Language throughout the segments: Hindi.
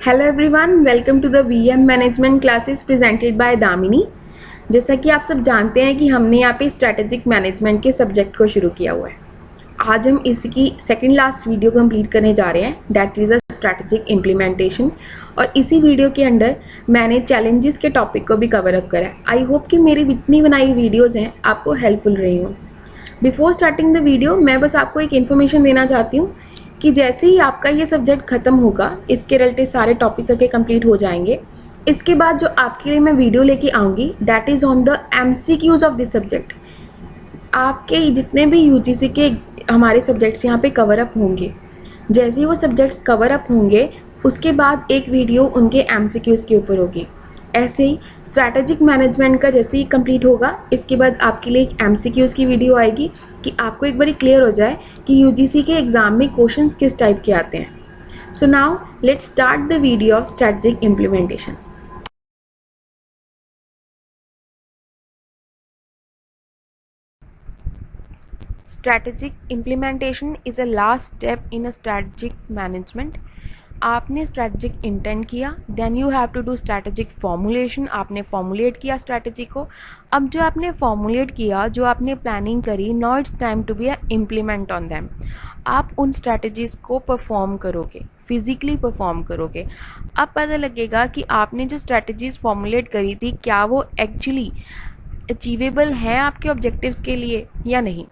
Hello everyone, welcome to the VM management classes presented by Damini. जैसा कि आप सब जानते हैं कि हमने यहाँ पे स्ट्रैटेजिक मैनेजमेंट के सब्जेक्ट को शुरू किया हुआ है। आज हम इसकी सेकंड लास्ट वीडियो कंप्लीट करने जा रहे हैं, that is a strategic implementation. और इसी वीडियो के अंदर मैंने चैलेंजेस के टॉपिक को भी कवर अप करा है। आई होप कि मेरी जितनी बनाई वीडियोज़ हैं आपको हेल्पफुल रही हों। बिफोर स्टार्टिंग द वीडियो मैं बस आपको एक इन्फॉर्मेशन देना चाहती हूँ कि जैसे ही आपका ये सब्जेक्ट ख़त्म होगा, इसके रिलेटेड सारे टॉपिक्स आपके कंप्लीट हो जाएंगे, इसके बाद जो आपके लिए मैं वीडियो लेके आऊँगी that is on the MCQs of this subject. आपके जितने भी UGC के हमारे सब्जेक्ट्स यहाँ पे कवर अप होंगे, जैसे ही वो सब्जेक्ट्स कवर अप होंगे उसके बाद एक वीडियो उनके MCQs के ऊपर होगी। ऐसे ही स्ट्रैटेजिक मैनेजमेंट का जैसे ही कंप्लीट होगा, इसके बाद आपके लिए एक MCQs की वीडियो आएगी कि आपको एक बारी क्लियर हो जाए कि UGC के एग्ज़ाम में क्वेश्चंस किस टाइप के आते हैं। So now let's start the video of strategic implementation. Strategic implementation is a last step in a strategic management. आपने स्ट्रैटेजिक इंटेंट किया, then you have to do strategic formulation. आपने फॉर्मुलेट किया स्ट्रैटेजी को। अब जो आपने फॉर्मुलेट किया, जो आपने प्लानिंग करी, now it's time to be a implement on them. आप उन स्ट्रैटेजीज़ को परफॉर्म करोगे, फिजिकली परफॉर्म करोगे। अब पता लगेगा कि आपने जो स्ट्रैटेजीज़ फॉर्मुलेट करी थी, क्या वो एक्चुअली अचीवेबल हैं आपके ऑब्जेक्टिव्स के लिए या नहीं।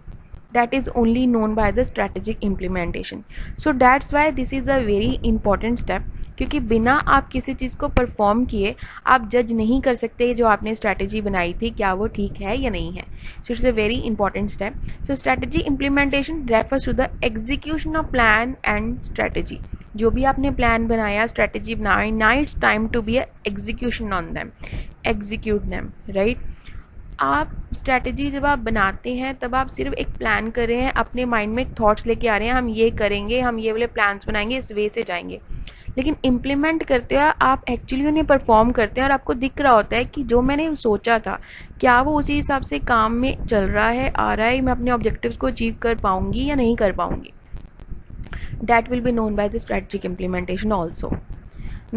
that is only known by the strategic implementation. So that's why this is a very important step, क्योंकि बिना आप किसी चीज़ को परफॉर्म किए आप जज नहीं कर सकते जो आपने स्ट्रैटेजी बनाई थी क्या वो ठीक है या नहीं है। So it's a very important step. So strategy implementation refers to the execution of plan and strategy. जो भी आपने प्लान बनाया, स्ट्रैटेजी बनाई, now it's time to be a execution on them, execute them, right. आप स्ट्रैटेजी जब आप बनाते हैं तब आप सिर्फ एक प्लान कर रहे हैं, अपने माइंड में थॉट्स लेके आ रहे हैं, हम ये करेंगे, हम ये वाले प्लान्स बनाएंगे, इस वे से जाएंगे। लेकिन इम्प्लीमेंट करते हुए आप एक्चुअली उन्हें परफॉर्म करते हैं और आपको दिख रहा होता है कि जो मैंने सोचा था क्या वो उसी हिसाब से काम में चल रहा है, आ रहा है, मैं अपने ऑब्जेक्टिव्स को अचीव कर पाऊंगी या नहीं कर पाऊंगी। That will be known by the strategic implementation also.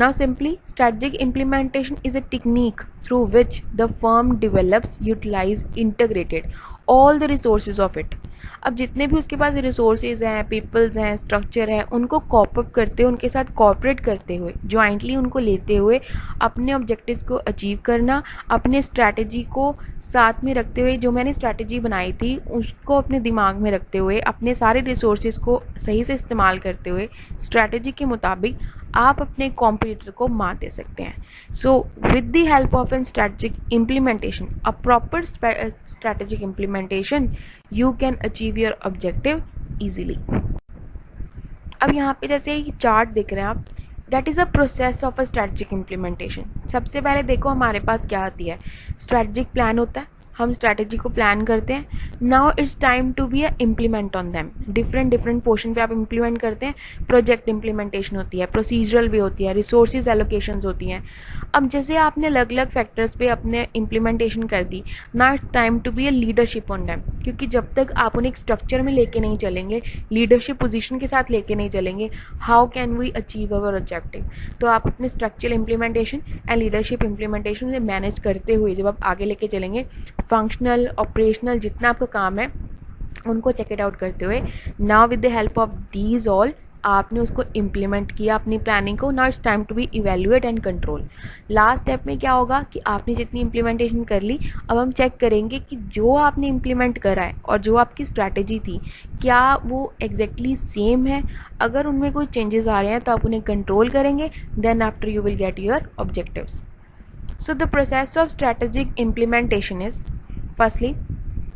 Now simply, strategic implementation is a technique through which the firm develops, utilize, integrated all the resources of it. अब जितने भी उसके पास रिसोर्सेज हैं, पीपल्स हैं, स्ट्रक्चर है, उनको कॉपअप करते हुए, उनके साथ कॉपरेट करते हुए, ज्वाइंटली उनको लेते हुए अपने ऑब्जेक्टिव्स को अचीव करना, अपने स्ट्रैटेजी को साथ में रखते हुए, जो मैंने स्ट्रैटेजी बनाई थी उसको अपने दिमाग में रखते हुए, अपने सारे रिसोर्सेज को सही से इस्तेमाल करते हुए स्ट्रैटेजी के मुताबिक आप अपने कॉम्पिटिटर को मात दे सकते हैं। So with the help of an strategic implementation, a proper strategic implementation, you can achieve your objective easily. अब यहाँ पे जैसे ये चार्ट दिख रहे हैं आप, that is a process of a strategic implementation. सबसे पहले देखो हमारे पास क्या आती है, स्ट्रैटेजिक प्लान होता है, हम स्ट्रैटेजी को प्लान करते हैं। Now it's time to be a implement on them. Different portion पे आप इम्प्लीमेंट करते हैं। प्रोजेक्ट इम्प्लीमेंटेशन होती है, प्रोसीजरल वे होती है, रिसोर्सेज एलोकेशंस होती हैं। अब जैसे आपने अलग अलग फैक्टर्स पे अपने इम्प्लीमेंटेशन कर दी, now it's time to be a leadership on them. क्योंकि जब तक आप उन्हें एक स्ट्रक्चर में लेके नहीं चलेंगे, लीडरशिप पोजीशन के साथ लेके नहीं चलेंगे, how can we achieve our objective. तो आप अपने structural implementation and leadership implementation में मैनेज करते हुए जब आप आगे लेके चलेंगे, फंक्शनल, ऑपरेशनल जितना आपका काम है उनको चेक इट आउट करते हुए, now with the help of these all आपने उसको इम्प्लीमेंट किया अपनी प्लानिंग को। Now it's time to be evaluate and control. Last step में क्या होगा कि आपने जितनी इम्प्लीमेंटेशन कर ली, अब हम चेक करेंगे कि जो आपने इम्प्लीमेंट करा है और जो आपकी स्ट्रैटेजी थी क्या वो एग्जैक्टली सेम है। अगर उनमें कोई चेंजेस आ रहे हैं तो आप उन्हें कंट्रोल करेंगे, then after you will get your objectives. So the process of strategic implementation is, firstly,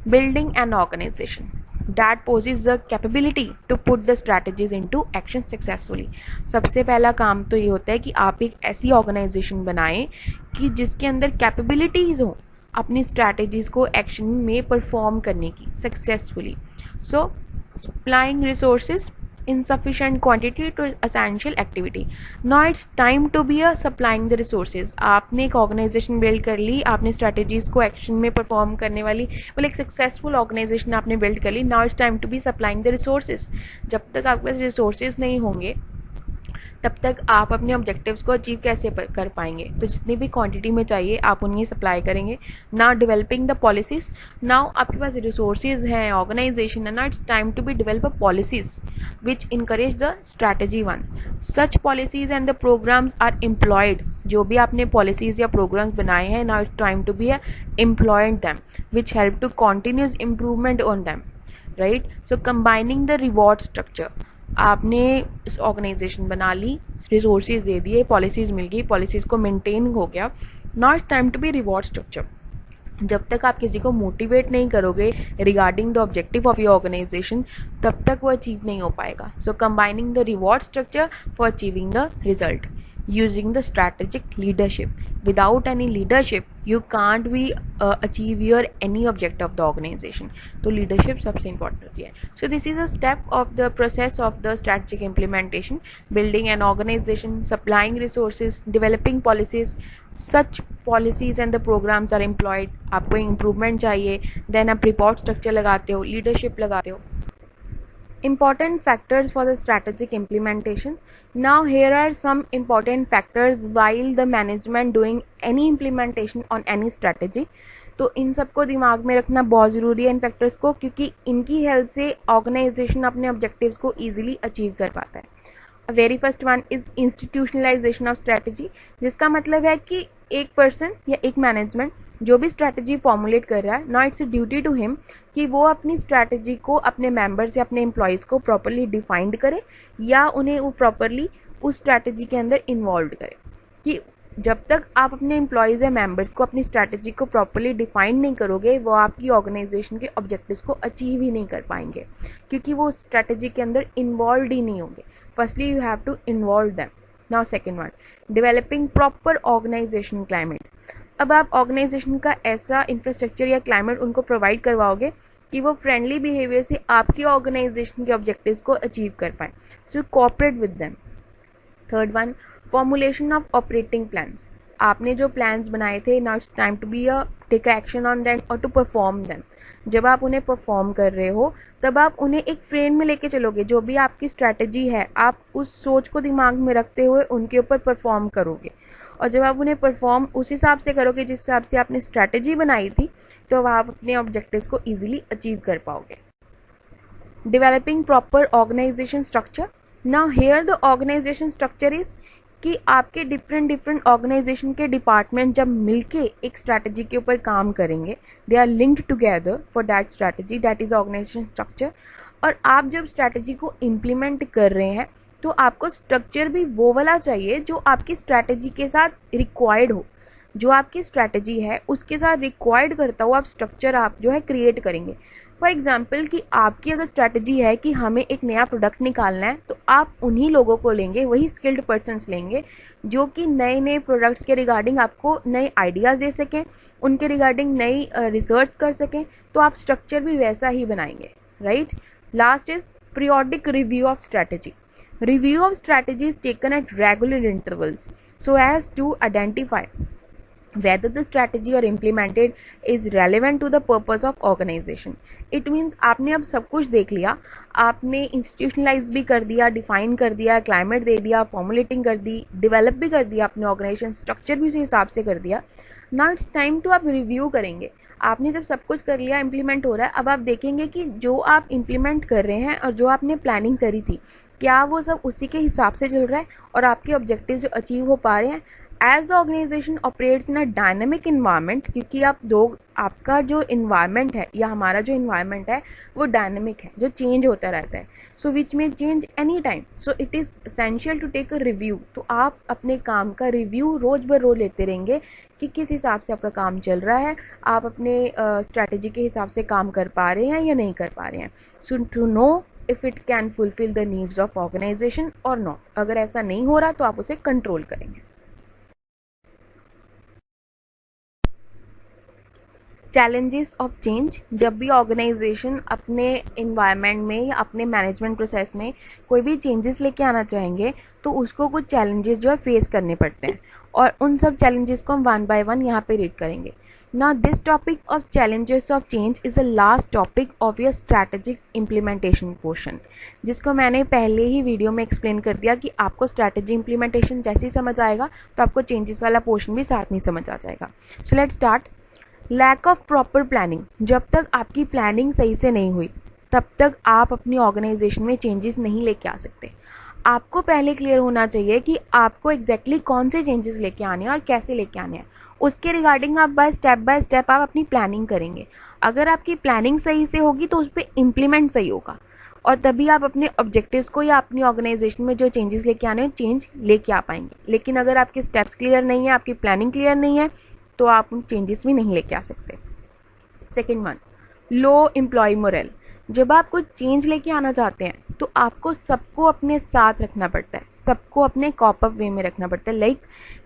building an organization that possesses the capability to put the strategies into action successfully. सबसे पहला काम तो ये होता है कि आप एक ऐसी ऑर्गेनाइजेशन बनाएं कि जिसके अंदर कैपेबिलिटीज़ हो अपनी स्ट्रैटेजीज़ को एक्शन में परफॉर्म करने की successfully. So supplying resources insufficient quantity to essential activity. Now it's time to be a supplying the resources. आपने एक ऑर्गेनाइजेशन बिल्ड कर ली, आपने स्ट्रैटेजीज को एक्शन में परफॉर्म करने वाली एक सक्सेसफुल ऑर्गेनाइजेशन आपने बिल्ड कर ली. Now it's time to be supplying the resources. जब तक आपके पास रिसोर्सेज नहीं होंगे तब तक आप अपने ऑब्जेक्टिव्स को अचीव कैसे कर पाएंगे? तो जितनी भी क्वांटिटी में चाहिए आप उन्हें सप्लाई करेंगे। Now developing the policies, now आपके पास रिसोर्सेज हैं, ऑर्गेनाइजेशन है, now it's time to be develop policies which encourage the strategy one. Such policies and the programmes are employed, जो भी आपने पॉलिसीज या प्रोग्राम्स बनाए हैं, now it's time to be employed them which help to continuous improvement on them, right. So combining the reward structure, आपने इस ऑर्गेनाइजेशन बना ली, रिसोर्सेज दे दिए, पॉलिसीज मिल गई, पॉलिसीज को मेंटेन हो गया, now it's time to be reward structure. जब तक आप किसी को मोटिवेट नहीं करोगे regarding the objective of your organisation, तब तक वो अचीव नहीं हो पाएगा। So combining the reward structure for achieving the result, using the strategic leadership. Without any leadership you can't be achieve your any objective of the organization. तो leadership सबसे important होती है. So this is a step of the process of the strategic implementation, building an organization, supplying resources, developing policies. Such policies and the programs are employed. आपको improvement चाहिए, then आप report structure लगाते हो, leadership लगाते हो. Important factors for the strategic implementation. Now here are some important factors while the management doing any implementation on any strategy. तो इन सबको दिमाग में रखना बहुत ज़रूरी है इन फैक्टर्स को, क्योंकि इनकी हेल्प से ऑर्गेनाइजेशन अपने ऑब्जेक्टिव्स को ईजिली अचीव कर पाता है। Very first one is institutionalisation of strategy, जिसका मतलब है कि एक पर्सन या एक मैनेजमेंट जो भी स्ट्रैटेजी फॉर्मुलेट कर रहा है, now it's a duty to him कि वो अपनी स्ट्रैटेजी को अपने मेंबर्स या अपने एम्प्लॉयज़ को प्रॉपरली डिफाइंड करे या उन्हें वो प्रॉपरली उस स्ट्रैटेजी के अंदर इन्वॉल्व करे। कि जब तक आप अपने एम्प्लॉयज़ या मेंबर्स को अपनी स्ट्रैटेजी को प्रॉपरली डिफाइंड नहीं करोगे, वो आपकी ऑर्गेनाइजेशन के ऑब्जेक्टिव्स को अचीव ही नहीं कर पाएंगे, क्योंकि वो स्ट्रैटेजी के अंदर इन्वॉल्व ही नहीं होंगे। Firstly you have to involve them. Now second one, developing proper organisation climate. अब आप ऑर्गेनाइजेशन का ऐसा इंफ्रास्ट्रक्चर या क्लाइमेट उनको प्रोवाइड करवाओगे कि वो फ्रेंडली बिहेवियर से आपकी ऑर्गेनाइजेशन के ऑब्जेक्टिव्स को अचीव कर पाएँ। So cooperate with them. Third one, formulation of operating plans. आपने जो प्लान्स बनाए थे, now it's time to be take action on them और टू परफॉर्म दैम। जब आप उन्हें परफॉर्म कर रहे हो तब आप उन्हें एक फ्रेम में लेके चलोगे। जो भी आपकी स्ट्रैटेजी है, आप उस सोच को दिमाग में रखते हुए उनके ऊपर परफॉर्म करोगे, और जब आप उन्हें परफॉर्म उस हिसाब से करोगे जिस हिसाब से आपने स्ट्रैटेजी बनाई थी, तो आप अपने ऑब्जेक्टिव्स को ईजिली अचीव कर पाओगे। Developing proper organisation structure. Now here the organisation structure is कि आपके डिफरेंट ऑर्गेनाइजेशन के डिपार्टमेंट जब मिलके एक स्ट्रैटेजी के ऊपर काम करेंगे, they are linked together for that strategy, that is organisation structure. और आप जब स्ट्रैटेजी को इम्प्लीमेंट कर रहे हैं तो आपको स्ट्रक्चर भी वो वाला चाहिए जो आपकी स्ट्रैटेजी के साथ रिक्वायर्ड हो। जो आपकी स्ट्रैटेजी है उसके साथ रिक्वायर्ड करता हो आप स्ट्रक्चर आप जो है क्रिएट करेंगे। फॉर एग्जाम्पल कि आपकी अगर स्ट्रैटेजी है कि हमें एक नया प्रोडक्ट निकालना है, तो आप उन्हीं लोगों को लेंगे, वही स्किल्ड पर्सन्स लेंगे जो कि नए नए प्रोडक्ट्स के रिगार्डिंग आपको नए आइडियाज़ दे सकें, उनके रिगार्डिंग नई रिसर्च कर सकें। तो आप स्ट्रक्चर भी वैसा ही बनाएंगे, right. Last is periodic review of strategy. Review of strategy is taken at regular intervals so as to identify whether the strategy or implemented is relevant to the purpose of organization. It means आपने अब सब कुछ देख लिया, आपने इंस्टीट्यूशनलाइज भी कर दिया, डिफाइन कर दिया, क्लाइमेट दे दिया, फॉर्मुलेटिंग कर दी, डेवलप भी कर दिया, अपने ऑर्गेनाइजेशन स्ट्रक्चर भी उसी हिसाब से कर दिया। नाउ इट्स टाइम टू आप रिव्यू करेंगे। आपने जब सब कुछ कर लिया, इम्प्लीमेंट हो रहा है, अब आप देखेंगे कि जो आप इम्प्लीमेंट कर रहे हैं और जो आपने प्लानिंग करी थी, क्या वो सब उसी के हिसाब से चल रहा है और आपके ऑब्जेक्टिव जो अचीव हो पा रहे हैं। As the organisation operates in a dynamic environment, क्योंकि आप लोग, आपका जो इन्वायरमेंट है या हमारा जो इन्वायरमेंट है वो डायनामिक है, जो चेंज होता रहता है, सो विच में change any time. So it is essential to take a review. तो आप अपने काम का रिव्यू रोज़ ब रोज़ लेते रहेंगे कि किस हिसाब से आपका काम चल रहा है, आप अपने स्ट्रैटेजी के हिसाब से काम कर पा रहे हैं या नहीं कर पा रहे हैं। So to know if it can fulfill the needs of organization or not. अगर ऐसा नहीं हो रहा तो आप उसे कंट्रोल करेंगे। Challenges of change. जब भी ऑर्गेनाइजेशन अपने इन्वायरमेंट में या अपने मैनेजमेंट प्रोसेस में कोई भी चेंजेस लेके आना चाहेंगे तो उसको कुछ चैलेंजेस जो है फेस करने पड़ते हैं, और उन सब चैलेंजेस को हम वन बाय वन यहाँ पे रीड करेंगे। Now this topic of challenges of change is the last topic of your strategic implementation portion, जिसको मैंने पहले ही वीडियो में एक्सप्लेन कर दिया कि आपको स्ट्रैटेजी इम्प्लीमेंटेशन जैसे ही समझ आएगा तो आपको चेंजेस वाला पोर्शन भी साथ में समझ आ जाएगा. So let's start. Lack of proper planning. जब तक आपकी प्लानिंग सही से नहीं हुई तब तक आप अपनी ऑर्गेनाइजेशन में चेंजेस नहीं लेके आ सकते. आपको पहले क्लियर होना चाहिए कि आपको एग्जैक्टली कौन से चेंजेस लेके आने हैं और कैसे लेके आने हैं. उसके रिगार्डिंग आप बाय स्टेप आप अपनी प्लानिंग करेंगे. अगर आपकी प्लानिंग सही से होगी तो उस पर इम्प्लीमेंट सही होगा और तभी आप अपने ऑब्जेक्टिव्स को या अपनी ऑर्गेनाइजेशन में जो चेंजेस लेके आने हैं चेंज लेके आ पाएंगे. लेकिन अगर आपके स्टेप्स क्लियर नहीं है, आपकी प्लानिंग क्लियर नहीं है, तो आप उन चेंजेस भी नहीं लेके आ सकते. सेकेंड वन, लो एम्प्लॉय मोरल. जब आप कुछ चेंज लेके आना चाहते हैं तो आपको सबको अपने साथ रखना पड़ता है, सबको अपने कॉप अप वे में रखना पड़ता है. लाइक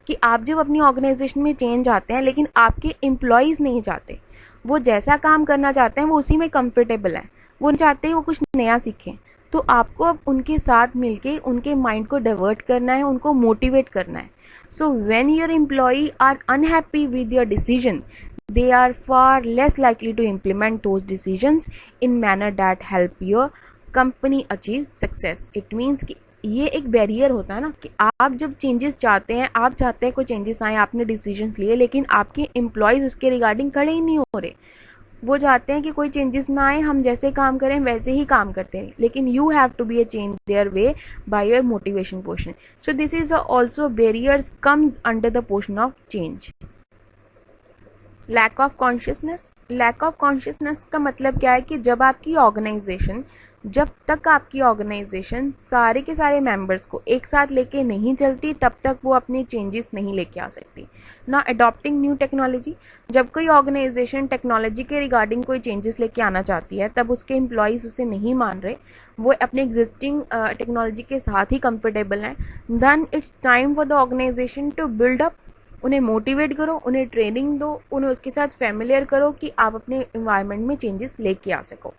कि आप जब अपनी ऑर्गेनाइजेशन में चेंज आते हैं लेकिन आपके एम्प्लॉयज़ नहीं चाहते, वो जैसा काम करना चाहते हैं वो उसी में कंफर्टेबल है, वो चाहते हैं वो कुछ नया सीखें, तो आपको अब उनके साथ मिलके उनके माइंड को डाइवर्ट करना है, उनको मोटिवेट करना है. So when your employee are unhappy with your decision, they are far less likely to implement those decisions in manner that help your company achieve success. It means कि ये एक बैरियर होता है ना कि आप जब चेंजेस चाहते हैं, आप चाहते हैं कोई चेंजेस आए, आपने डिसीजंस लिए लेकिन आपके एम्प्लॉयज़ उसके रिगार्डिंग खड़े ही नहीं हो रहे. वो चाहते हैं कि कोई चेंजेस ना आए, हम जैसे काम करें वैसे ही काम करते हैं, लेकिन you have to be a change their way by your motivation portion. So this is also barriers comes under the portion of change. Lack of consciousness. Lack of consciousness का मतलब क्या है कि जब तक आपकी ऑर्गेनाइजेशन सारे के सारे मेंबर्स को एक साथ लेके नहीं चलती तब तक वो अपने चेंजेस नहीं लेके आ सकती. ना अडॉप्टिंग न्यू टेक्नोलॉजी. जब कोई ऑर्गेनाइजेशन टेक्नोलॉजी के रिगार्डिंग कोई चेंजेस लेके आना चाहती है तब उसके एम्प्लॉयज़ उसे नहीं मान रहे, वो अपने एग्जिस्टिंग टेक्नोलॉजी के साथ ही कंफर्टेबल हैं, then it's time for the organisation to build up. उन्हें मोटिवेट करो, उन्हें ट्रेनिंग दो, उन्हें उसके साथ फैमिलियर करो कि आप अपने इन्वायरमेंट में चेंजेस लेके आ सको.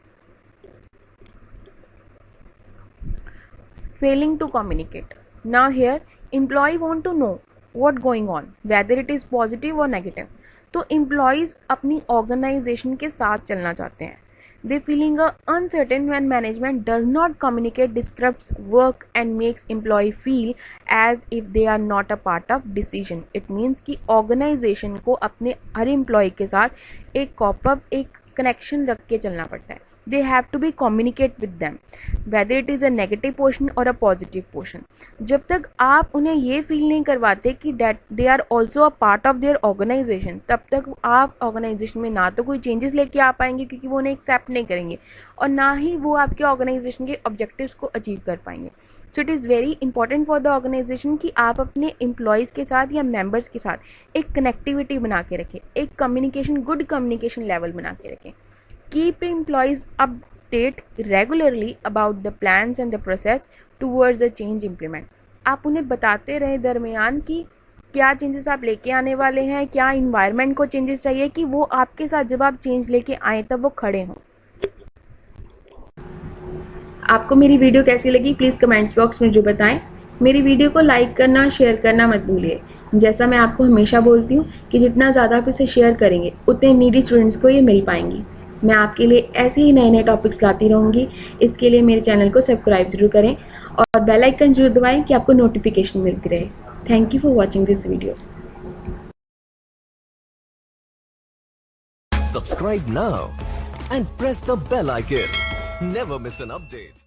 Failing to communicate. Now here employ want to know what going on, whether it is positive और नेगेटिव. तो एम्प्लॉयज़ अपनी ऑर्गेनाइजेशन के साथ चलना चाहते हैं. They feeling uncertain when management does not communicate, disrupts work and makes employee feel as if they are not a part of decision. It means कि organization को अपने हर employee के साथ एक कॉपअप, एक कनेक्शन रख के चलना पड़ता है. They have to be communicate with them, whether it is a negative portion or a positive portion. जब तक आप उन्हें ये फील नहीं करवाते कि they are also a part of their organization, तब तक आप ऑर्गेनाइजेशन में ना तो कोई चेंजेस लेके आ पाएंगे क्योंकि वो उन्हें एक्सेप्ट नहीं करेंगे और ना ही वो आपके ऑर्गेनाइजेशन के ऑब्जेक्टिव्स को अचीव कर पाएंगे. So it is very important for the organisation कि आप अपने एम्प्लॉयज़ के साथ या मेंबर्स के साथ एक कनेक्टिविटी बना के रखें, एक कम्युनिकेशन, गुड कम्युनिकेशन लेवल बना के रखें. Keep employees update regularly about the plans and the process towards the change implement. आप उन्हें बताते रहे दरमियान कि क्या चेंजेस आप लेके आने वाले हैं, क्या इन्वायरमेंट को चेंजेस चाहिए कि वो आपके साथ जब आप चेंज लेके आए तब वो खड़े हों. आपको मेरी वीडियो कैसी लगी प्लीज़ कमेंट्स बॉक्स में जो बताएं. मेरी वीडियो को लाइक करना, शेयर करना मत भूलिए. जैसा मैं आपको हमेशा बोलती हूँ कि जितना ज़्यादा आप इसे शेयर करेंगे उतने नीडी स्टूडेंट्स को ये मिल पाएंगी. मैं आपके लिए ऐसे ही नए नए टॉपिक्स लाती रहूँगी. इसके लिए मेरे चैनल को सब्सक्राइब जरूर करें और बेल आइकन जरूर दबाएं कि आपको नोटिफिकेशन मिलती रहे. Thank you for watching this video. Subscribe now and press the bell icon. Never miss an update.